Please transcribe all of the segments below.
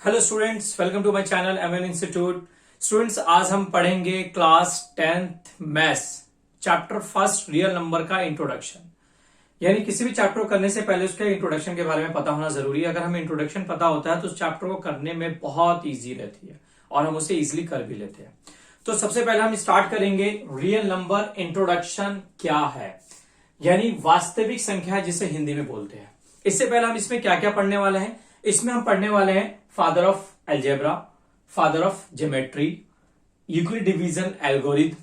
Hello students, welcome to my channel MN institute. Students, आज हम पढ़ेंगे class 10th maths chapter first real number का introduction. यानी किसी भी चैप्टर को करने से पहले उसके इंट्रोडक्शन के बारे में पता होना जरूरी है। अगर हमें इंट्रोडक्शन पता होता है तो उस चैप्टर को करने में बहुत ईजी रहती है और हम उसे इजिली कर भी लेते हैं। तो सबसे पहले हम स्टार्ट करेंगे रियल नंबर इंट्रोडक्शन क्या है, यानी वास्तविक संख्या जिसे हिंदी में बोलते हैं। इससे पहले हम इसमें क्या क्या पढ़ने वाले हैं। इसमें हम पढ़ने वाले हैं father of algebra, father of geometry, Euclid division algorithm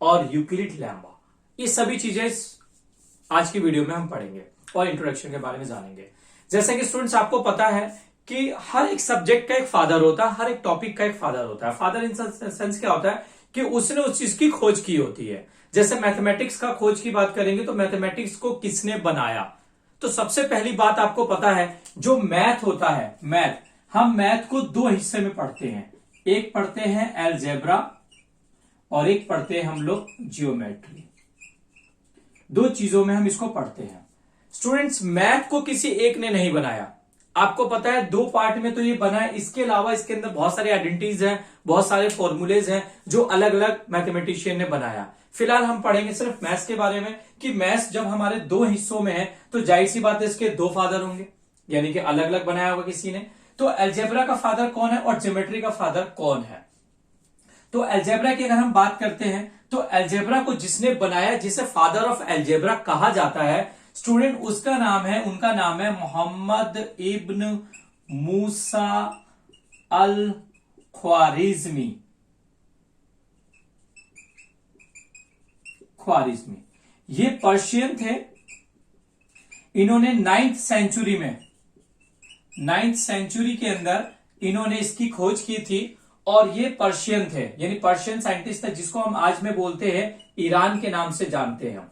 और यूक्लिड लैम्बा। ये सभी चीजें आज की वीडियो में हम पढ़ेंगे और इंट्रोडक्शन के बारे में जानेंगे। जैसे कि स्टूडेंट्स, आपको पता है कि हर एक सब्जेक्ट का एक फादर होता है, हर एक टॉपिक का एक फादर होता है। फादर इन सेंस क्या होता है कि उसने उस चीज की खोज की होती है। जैसे मैथमेटिक्स का खोज की बात करेंगे तो मैथमेटिक्स को किसने बनाया। तो सबसे पहली बात आपको पता है, जो मैथ होता है, मैथ, हम मैथ को दो हिस्से में पढ़ते हैं। एक पढ़ते हैं अलजेब्रा और एक पढ़ते हैं हम लोग जियोमेट्री। दो चीजों में हम इसको पढ़ते हैं। स्टूडेंट्स, मैथ को किसी एक ने नहीं बनाया। आपको पता है दो पार्ट में तो ये बना है। इसके अलावा इसके अंदर बहुत सारे आइडेंटिटीज हैं, बहुत सारे फॉर्मूलेज हैं जो अलग अलग मैथमेटिशियन ने बनाया। फिलहाल हम पढ़ेंगे सिर्फ मैथ्स के बारे में कि मैथ्स जब हमारे दो हिस्सों में है तो जाहिर सी बात है इसके दो फादर होंगे, यानी कि अलग अलग बनाया होगा किसी ने। तो अलजेब्रा का फादर कौन है और ज्योमेट्री का फादर कौन है। तो अलजेब्रा की अगर हम बात करते हैं तो अलजेब्रा को जिसने बनाया, जिसे फादर ऑफ अलजेब्रा कहा जाता है स्टूडेंट, उसका नाम है, उनका नाम है मोहम्मद इब्न मूसा अल ख्वारिज़मी। ये पर्शियन थे। इन्होंने 9th सेंचुरी के अंदर इन्होंने इसकी खोज की थी और ये पर्शियन थे, यानी पर्शियन साइंटिस्ट थे, जिसको हम आज में बोलते हैं ईरान के नाम से जानते हैं। हम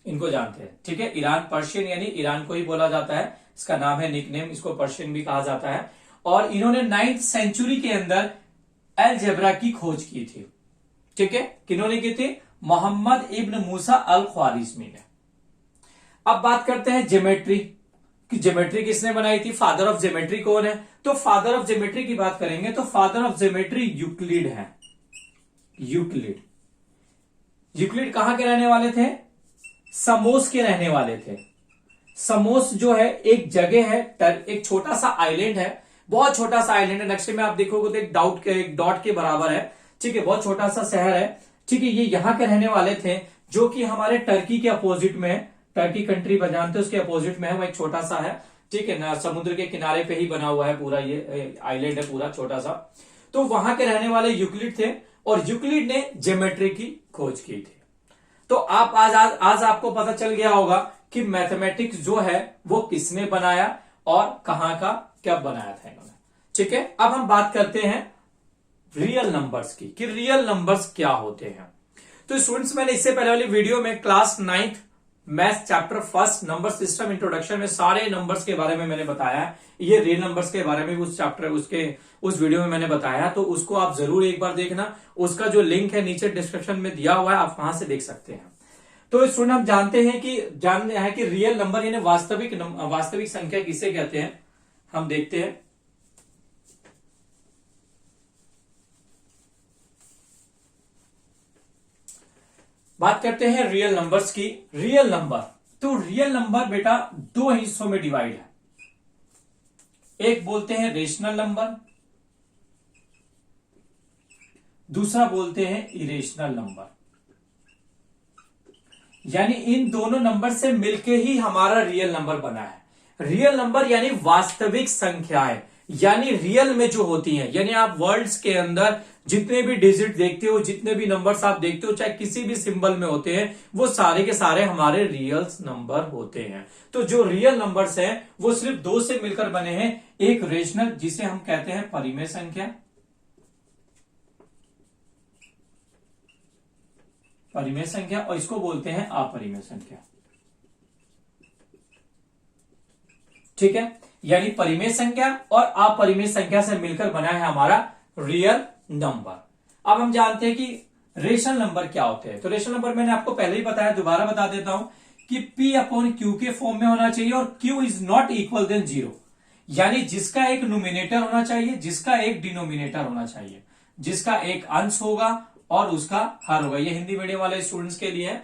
इनको जानते हैं, ठीक है। ईरान, पर्शियन यानी ईरान को ही बोला जाता है। इसका नाम है निकनेम, इसको पर्शियन भी कहा जाता है। और इन्होंने 9th सेंचुरी के अंदर अलजेब्रा की खोज की थी, ठीक है। किन्होंने की थी? मोहम्मद इब्न मूसा अल ख्वारिज़मी ने। अब बात करते हैं ज्योमेट्री कि ज्योमेट्री किसने बनाई थी, फादर ऑफ ज्योमेट्री कौन है। तो फादर ऑफ ज्योमेट्री की बात करेंगे तो फादर ऑफ ज्योमेट्री यूक्लिड है। यूक्लिड कहां के रहने वाले थे? समोस के रहने वाले थे। समोस जो है एक जगह है, एक छोटा सा आइलैंड है, बहुत छोटा सा आइलैंड है। नक्शे में आप देखोगे तो एक डॉट के बराबर है, ठीक है। बहुत छोटा सा शहर है, ठीक है। ये यहां के रहने वाले थे, जो कि हमारे टर्की के अपोजिट में है। टर्की कंट्री जानते हैं, उसके अपोजिट में है, वो एक छोटा सा है, ठीक है ना। समुद्र के किनारे पे ही बना हुआ है पूरा, ये आइलैंड है पूरा छोटा सा। तो वहां के रहने वाले यूक्लिड थे और यूक्लिड ने ज्योमेट्री की खोज की थी। तो आप आज आपको पता चल गया होगा कि मैथमेटिक्स जो है वो किसने बनाया और कहां का कब बनाया था इन्होंने, ठीक है। अब हम बात करते हैं रियल नंबर्स की कि रियल नंबर्स क्या होते हैं। तो स्टूडेंट्स, मैंने इससे पहले वाली वीडियो में class 9th math chapter first number system introduction में सारे नंबर्स के बारे में मैंने बताया है। ये रियल नंबर्स के बारे में उस चैप्टर उस वीडियो में मैंने बताया, तो उसको आप जरूर एक बार देखना। उसका जो लिंक है नीचे डिस्क्रिप्शन में दिया हुआ है, आप वहां से देख सकते हैं। तो स्टूडेंट, हम जानते हैं कि रियल नंबर यानी वास्तविक संख्या किसे कहते हैं। हम देखते हैं। बात करते हैं रियल नंबर्स की। रियल नंबर बेटा दो हिस्सों में डिवाइड है। एक बोलते हैं रेशनल नंबर, दूसरा बोलते हैं इरेशनल नंबर। यानी इन दोनों नंबर से मिलके ही हमारा रियल नंबर बना है। रियल नंबर यानी वास्तविक संख्याएं, यानी रियल में जो होती हैं, यानी आप वर्ल्ड्स के अंदर जितने भी डिजिट देखते हो, जितने भी नंबर्स आप देखते हो, चाहे किसी भी सिंबल में होते हैं, वो सारे के सारे हमारे रियल नंबर होते हैं। तो जो रियल नंबर्स हैं वो सिर्फ दो से मिलकर बने हैं। एक रेशनल, जिसे हम कहते हैं परिमेय संख्या, और इसको बोलते हैं अपरिमेय संख्या, ठीक है। यानी परिमेय संख्या और अपरिमेय संख्या से मिलकर बना है हमारा रियल नंबर। अब हम जानते हैं कि रेशनल नंबर क्या होते हैं। तो रेशनल नंबर मैंने आपको पहले ही बताया, दोबारा बता देता हूं कि P/Q के फॉर्म में होना चाहिए और Q is not equal then 0। यानी जिसका एक न्यूमिनेटर होना चाहिए, जिसका एक डिनोमिनेटर होना चाहिए, जिसका एक अंश होगा और उसका हर होगा। ये हिंदी मीडियम वाले स्टूडेंट्स के लिए है,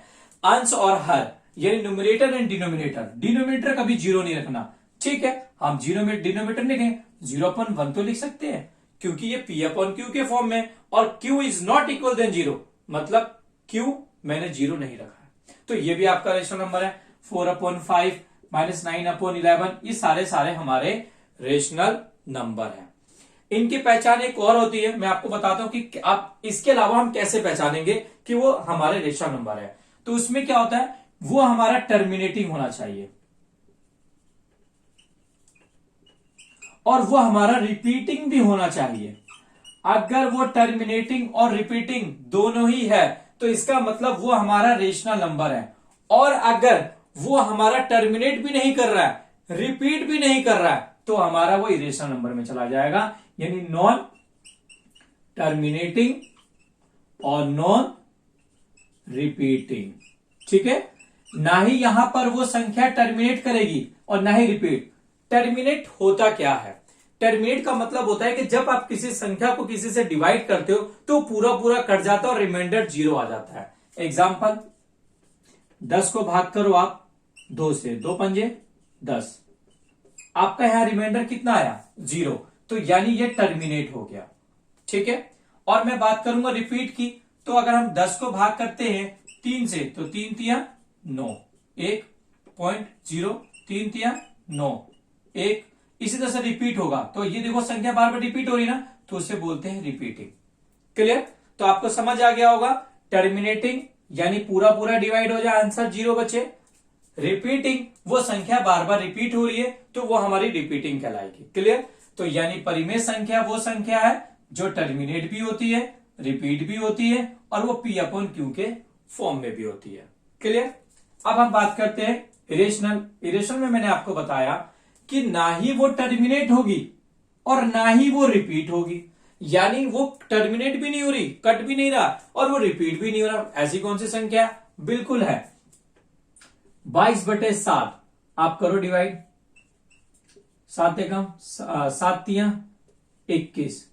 अंश और हर, यानी न्यूमिनेटर एंड डिनोमिनेटर। डिनोमिनेटर कभी जीरो नहीं रखना, ठीक है। हम जीरो में डिनोमिनेटर लिखें, 0/1 तो लिख सकते हैं क्योंकि ये P/Q के फॉर्म में, और Q is not equal then 0, मतलब Q मैंने 0 नहीं रखा है। तो ये भी आपका रेशनल नंबर है। 4/5 -9/11, ये सारे हमारे रेशनल नंबर है। इनकी पहचान एक और होती है, मैं आपको बताता हूं कि आप इसके अलावा हम कैसे पहचानेंगे कि वो हमारे रेशनल नंबर है। तो उसमें क्या होता है, वो हमारा टर्मिनेटिंग होना चाहिए और वो हमारा रिपीटिंग भी होना चाहिए। अगर वो टर्मिनेटिंग और रिपीटिंग दोनों ही है तो इसका मतलब वो हमारा रेशनल नंबर है। और अगर वो हमारा टर्मिनेट भी नहीं कर रहा है, रिपीट भी नहीं कर रहा है, तो हमारा वो इरेशनल नंबर में चला जाएगा, यानी नॉन टर्मिनेटिंग और नॉन रिपीटिंग। ठीक है, ना ही यहां पर वो संख्या टर्मिनेट करेगी और ना ही रिपीट। टर्मिनेट होता क्या है, टर्मिनेट का मतलब होता है कि जब आप किसी संख्या को किसी से डिवाइड करते हो तो पूरा पूरा कट जाता है और रिमाइंडर 0 आ जाता है। एग्जाम्पल, 10 को भाग करो आप 2 से, 2 पंजे 10, आपका यहां रिमाइंडर कितना आया, 0, तो यानी ये टर्मिनेट हो गया। ठीक है, और मैं बात करूंगा रिपीट की, तो अगर हम 10 को भाग करते हैं 3 से, तो 3 तिया 9, 1.0, 3 तिया 9, 1, इसी तरह से रिपीट होगा। तो ये देखो संख्या बार बार रिपीट हो रही ना, तो उसे बोलते हैं रिपीटिंग। क्लियर, तो आपको समझ आ गया होगा, टर्मिनेटिंग यानी पूरा पूरा डिवाइड हो जाए, आंसर 0 बचे। रिपीटिंग, वो संख्या बार बार रिपीट हो रही है तो वो हमारी रिपीटिंग कहलाएगी। क्लियर, तो यानी परिमेय संख्या वो संख्या है जो टर्मिनेट भी होती है, रिपीट भी होती है और वो P/Q के फॉर्म में भी होती है। क्लियर, अब हम बात करते हैं इरेशनल। इरेशनल में मैंने आपको बताया कि ना ही वो टर्मिनेट होगी और ना ही वो रिपीट होगी, यानी वो टर्मिनेट भी नहीं हो रही, कट भी नहीं रहा और वो रिपीट भी नहीं हो रहा। ऐसी कौन सी संख्या, बिल्कुल है 22/7। आप करो डिवाइड, 7 एकम 7 तिया 21,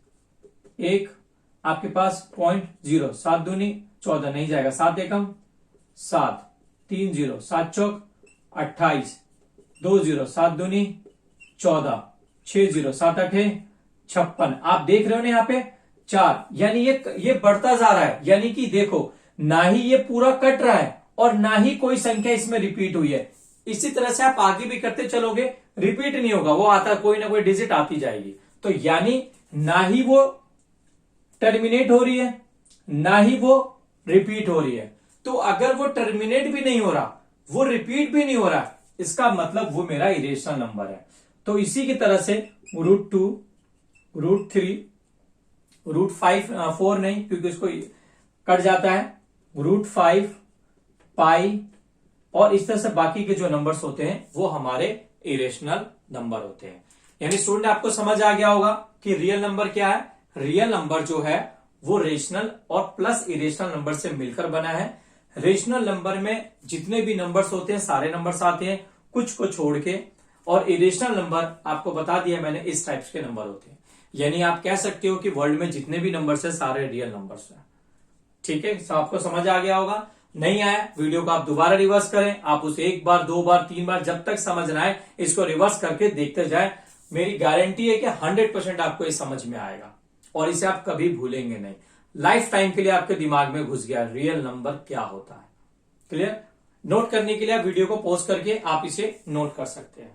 1 आपके पास 0.0, 7 दूनी 14 नहीं जाएगा, 7 एकम 7, 3 0, 7 चौक 28, 2 0, 7 दूनी 14, 6 0, 7 8 56। आप देख रहे हो ना यहाँ पे 4, यानी ये बढ़ता जा रहा है, यानी कि देखो ना ही ये पूरा कट रहा है और ना ही कोई संख्या इसमें रिपीट हुई है। इसी तरह से आप आगे भी करते चलोगे, रिपीट नहीं होगा, वो आता कोई ना कोई डिजिट आती जाएगी। तो यानी ना ही वो टर्मिनेट हो रही है ना ही वो रिपीट हो रही है। तो अगर वो टर्मिनेट भी नहीं हो रहा, वो रिपीट भी नहीं हो रहा, इसका मतलब वो मेरा इरेशनल नंबर है। तो इसी की तरह से √2, √3, √5, 4 नहीं क्योंकि उसको कट जाता है, √5, पाई, और इस तरह से बाकी के जो नंबर्स होते हैं वो हमारे इरेशनल नंबर होते हैं। यानी स्टूडेंट आपको समझ आ गया होगा कि रियल नंबर क्या है। रियल नंबर जो है वो रेशनल और प्लस इरेशनल नंबर से मिलकर बना है। रेशनल नंबर में जितने भी नंबर्स होते हैं सारे नंबर्स आते हैं, कुछ को छोड़ के, और इरेशनल नंबर आपको बता दिया मैंने इस टाइप्स के नंबर होते हैं। यानी आप कह सकते हो कि वर्ल्ड में जितने भी नंबर्स हैं सारे रियल नंबर्स हैं। ठीक है, तो आपको समझ आ गया होगा। नहीं आया वीडियो को आप दोबारा रिवर्स करें, आप उसे 1 बार 2 बार 3 बार जब तक समझ ना आए इसको रिवर्स करके देखते जाए। मेरी गारंटी है कि 100% आपको ये समझ में आएगा और इसे आप कभी भूलेंगे नहीं, लाइफ टाइम के लिए आपके दिमाग में घुस गया रियल नंबर क्या होता है। क्लियर, नोट करने के लिए आप वीडियो को पॉज करके आप इसे नोट कर सकते हैं।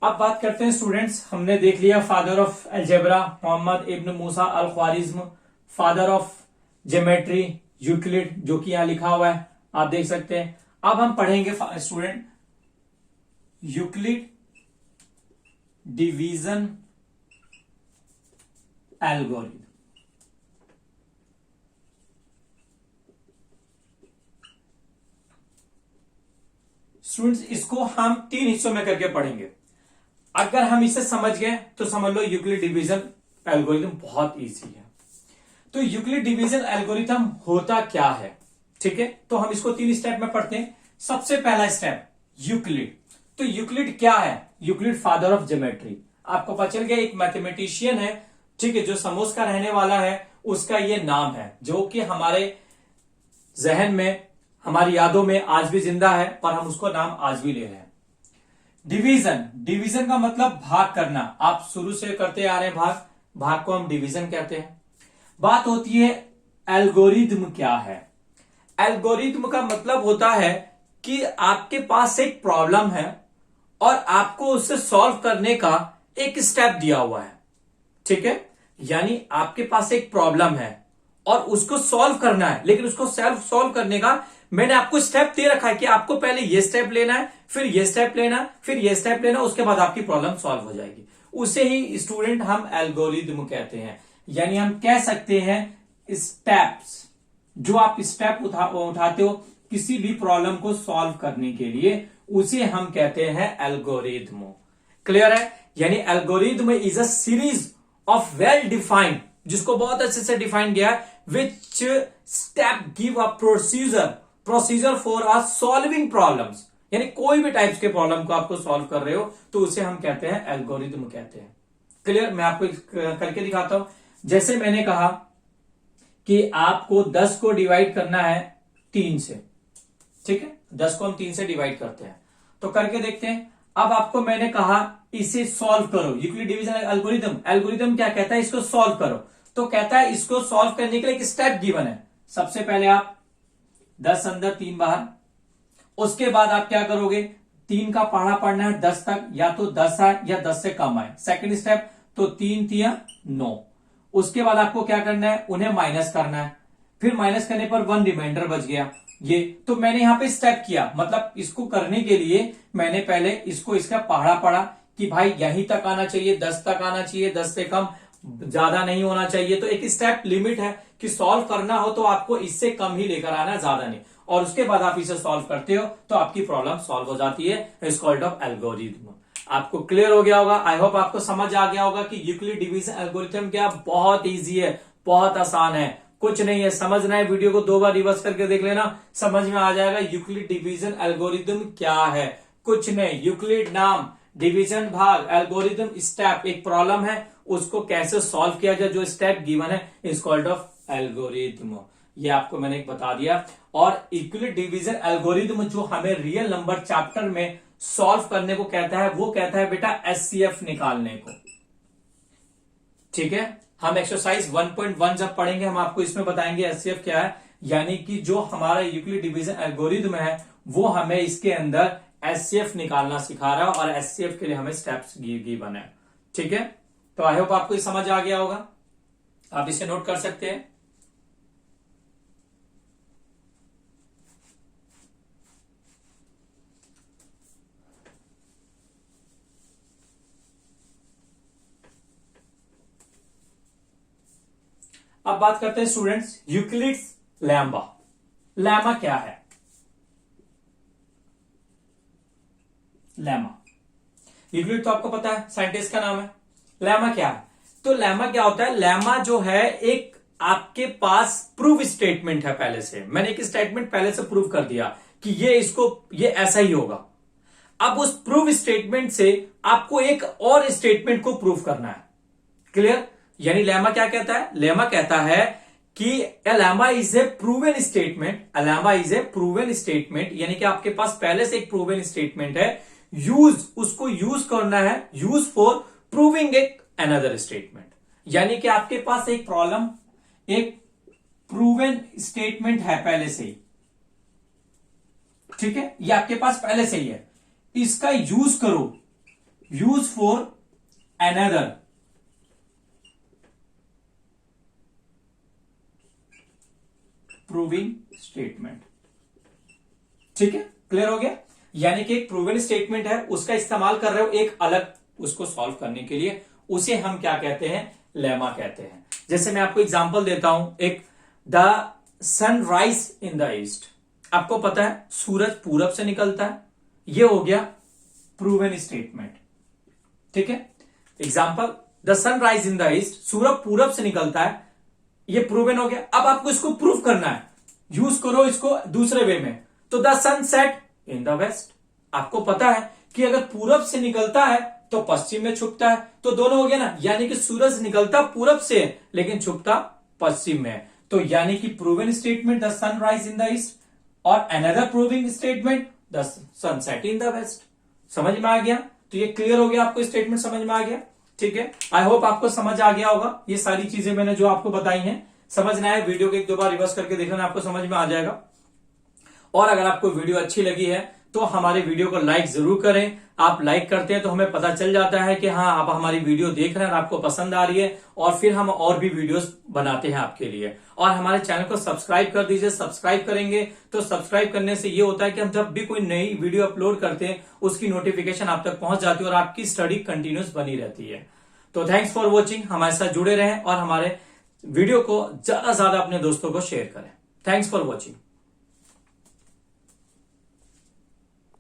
अब बात करते हैं स्टूडेंट्स, हमने देख लिया father of algebra Muhammad ibn Musa al Khwarizm, father of geometry Euclid, जो कि यहां लिखा हुआ है आप देख सकते हैं। अब हम पढ़ेंगे student Euclid division algorithm. Students इसको हम 3 हिस्सों में करके पढ़ेंगे। अगर हम इसे समझ गए तो समझ लो यूक्लिड डिवीजन एल्गोरिथम बहुत इजी है। तो यूक्लिड डिवीजन एल्गोरिथम होता क्या है, ठीक है, तो हम इसको 3 स्टेप में पढ़ते हैं। सबसे पहला स्टेप यूक्लिड। तो यूक्लिड क्या है? Euclid father of geometry. आपको पता चल गया एक मैथमेटिशियन है, ठीक है, जो समोस का रहने वाला है, उसका ये नाम है, जो कि हमारे जहन में, हमारी यादों में आज भी जिंदा है, पर हम उसको नाम आज भी ले रहे हैं। डिवीजन, डिवीजन का मतलब भाग करना। आप शुरू से करते आ रहे हैं भाग, भाग को हम डिवीजन कहते हैं। बात होती है एल्गोरिथम क्या है। एल्गोरिथम का मतलब होता है कि आपके पास एक प्रॉब्लम है और आपको उसे सॉल्व करने का एक स्टेप दिया हुआ है, ठीक है। यानी आपके पास एक प्रॉब्लम है और उसको सॉल्व करना है, लेकिन उसको सेल्फ सॉल्व करने का मैंने आपको स्टेप दे रखा है कि आपको पहले ये स्टेप लेना है, फिर ये स्टेप लेना, फिर ये स्टेप लेना, उसके बाद आपकी प्रॉब्लम सॉल्व हो जाएगी। उसे ही स्टूडेंट हम एल्गोरिथम कहते हैं। यानी हम कह सकते हैं स्टेप्स, जो आप स्टेप उठाते हो किसी भी प्रॉब्लम को सॉल्व करने के लिए, उसे हम कहते हैं एल्गोरिथम। क्लियर है? यानी algorithm is a series of well defined, जिसको बहुत अच्छे से डिफाइन किया है, which step give a procedure for a solving problems. यानी कोई भी टाइप्स के प्रॉब्लम को आपको सॉल्व कर रहे हो तो उसे हम कहते हैं एल्गोरिथम कहते हैं। क्लियर? मैं आपको करके दिखाता हूं। जैसे मैंने कहा कि आपको 10 को डिवाइड करना है 3 से, ठीक है, 10 को हम 3 से डिवाइड करते हैं, तो करके देखते हैं। अब आपको मैंने कहा इसे सॉल्व करो, यूक्लिड डिवीजन एल्गोरिथम। एल्गोरिथम क्या कहता है? इसको सॉल्व करो। तो कहता है इसको सॉल्व करने के लिए एक स्टेप गिवन है। सबसे पहले आप 10 अंदर 3 बाहर, उसके बाद आप क्या करोगे, 3 का पहाड़ा पढ़ना है 10 तक, या तो 10 आए या 10 से कम आए। सेकंड स्टेप, तो 3 तिया 9। उसके बाद आपको क्या करना है, उन्हें माइनस करना है। फिर माइनस करने पर 1 रिमाइंडर बच गया। ये तो मैंने यहां पे स्टेप किया, मतलब इसको करने के लिए मैंने पहले इसको इसका पहाड़ा पढ़ा कि भाई यहीं तक आना चाहिए, 10 तक आना चाहिए, 10 से कम ज्यादा नहीं होना चाहिए। तो एक स्टेप लिमिट है कि सॉल्व करना हो तो आपको इससे कम ही लेकर आना, ज्यादा नहीं। और उसके बाद आप इसे सॉल्व करते हो तो आपकी प्रॉब्लम सॉल्व हो जाती है। It's called off algorithm. आपको क्लियर हो गया होगा, आई होप आपको समझ आ गया होगा कि यूक्लिड डिवीजन एल्गोरिथम क्या बहुत इजी है, बहुत आसान है, कुछ नहीं है। समझना है, वीडियो को 2 बार रिवर्स करके देख लेना, समझ में आ जाएगा यूक्लिड डिवीजन एल्गोरिथम क्या है। कुछ नहीं, यूक्लिड नाम, डिवीजन भाग, एल्गोरिथम स्टेप, एक प्रॉब्लम है उसको कैसे सॉल्व किया जाए, जो स्टेप गिवन है इज कॉल्ड ऑफ एल्गोरिथम। ये आपको मैंने एक बता दिया। और यूक्लिड डिवीजन एल्गोरिथम जो हमें रियल नंबर चैप्टर में सॉल्व करने को कहता है, वो कहता है बेटा एचसीएफ निकालने को, ठीक है। हम एक्सरसाइज 1.1 जब पढ़ेंगे हम आपको इसमें बताएंगे एचसीएफ क्या है। यानी कि जो हमारा यूक्लिड डिवीजन एल्गोरिथम है वो हमें इसके अंदर एचसीएफ निकालना सिखा रहा है, और एचसीएफ के लिए हमें स्टेप्स गिवन है, ठीक है। तो आई होप आपको ये समझ आ गया होगा, आप इसे नोट कर सकते हैं। अब बात करते हैं स्टूडेंट्स यूक्लिड्स लैम्बा। लैम्बा क्या है? लैम्बा, यूक्लिड तो आपको पता है, साइंटिस्ट का नाम है। लैम्बा क्या है? तो लैम्बा क्या होता है? लैम्बा जो है एक आपके पास प्रूव स्टेटमेंट है। पहले से मैंने एक स्टेटमेंट पहले से प्रूव कर दिया कि ये ऐसा ही होगा। अब उस प्रूव स्टेटमेंट से आपको एक और स्टेटमेंट को प्रूव करना है। क्लियर? यानी लेमा क्या कहता है? लेमा कहता है कि lemma is a proven statement. Lemma is a proven statement, यानी कि आपके पास पहले से एक प्रूवन स्टेटमेंट है, उसको यूज करना है, यूज फॉर प्रूविंग एक अनदर स्टेटमेंट। यानी कि आपके पास एक प्रॉब्लम, एक प्रूवन स्टेटमेंट है पहले से ही, ठीक है, ये आपके पास पहले से ही है, इसका यूज करो, use for another proving statement. ठीक है, क्लियर हो गया? यानी कि एक प्रूवन स्टेटमेंट है, उसका इस्तेमाल कर रहे हो एक अलग उसको सॉल्व करने के लिए, उसे हम क्या कहते हैं? लेमा कहते हैं। जैसे मैं आपको एग्जांपल देता हूं, एक the sunrise in the east. आपको पता है सूरज पूरब से निकलता है, ये हो गया प्रूवन स्टेटमेंट। ठीक है। Example, the sun rise in the east, सूरज पूरब से निकलता है, ये प्रूवन हो गया। अब आपको इसको प्रूव करना है, यूज करो इसको दूसरे वे में, तो the sun set in the west. आपको पता है कि अगर पूरब से निकलता है तो पश्चिम में छुपता है, तो दोनों हो गया ना, यानी कि सूरज निकलता पूरब से लेकिन छुपता पश्चिम में। तो यानी कि proven statement the sun rise in the east, और another proving statement the sun set in the west. समझ में आ गया? तो ये क्लियर हो गया, आपको स्टेटमेंट समझ में आ गया, ठीक है। आई होप आपको समझ आ गया होगा। ये सारी चीजें मैंने जो आपको बताई हैं, समझना है, वीडियो को एक दो बार रिवर्स करके देख लेना, आपको समझ में आ जाएगा। और अगर आपको वीडियो अच्छी लगी है तो हमारे वीडियो को लाइक जरूर करें। आप लाइक करते हैं तो हमें पता चल जाता है कि हाँ, आप हमारी वीडियो देख रहे हैं और आपको पसंद आ रही है, और फिर हम और भी वीडियोस बनाते हैं आपके लिए। और हमारे चैनल को सब्सक्राइब कर दीजिए। सब्सक्राइब करेंगे तो सब्सक्राइब करने से ये होता है कि हम जब भी कोई नई वीडियो अपलोड करते हैं उसकी नोटिफिकेशन आप तक पहुंच जाती है और आपकी स्टडी कंटिन्यूस बनी रहती है। तो थैंक्स फॉर वॉचिंग, हमारे साथ जुड़े रहें और हमारे वीडियो को ज्यादा से ज्यादा अपने दोस्तों को शेयर करें। Thanks for watching.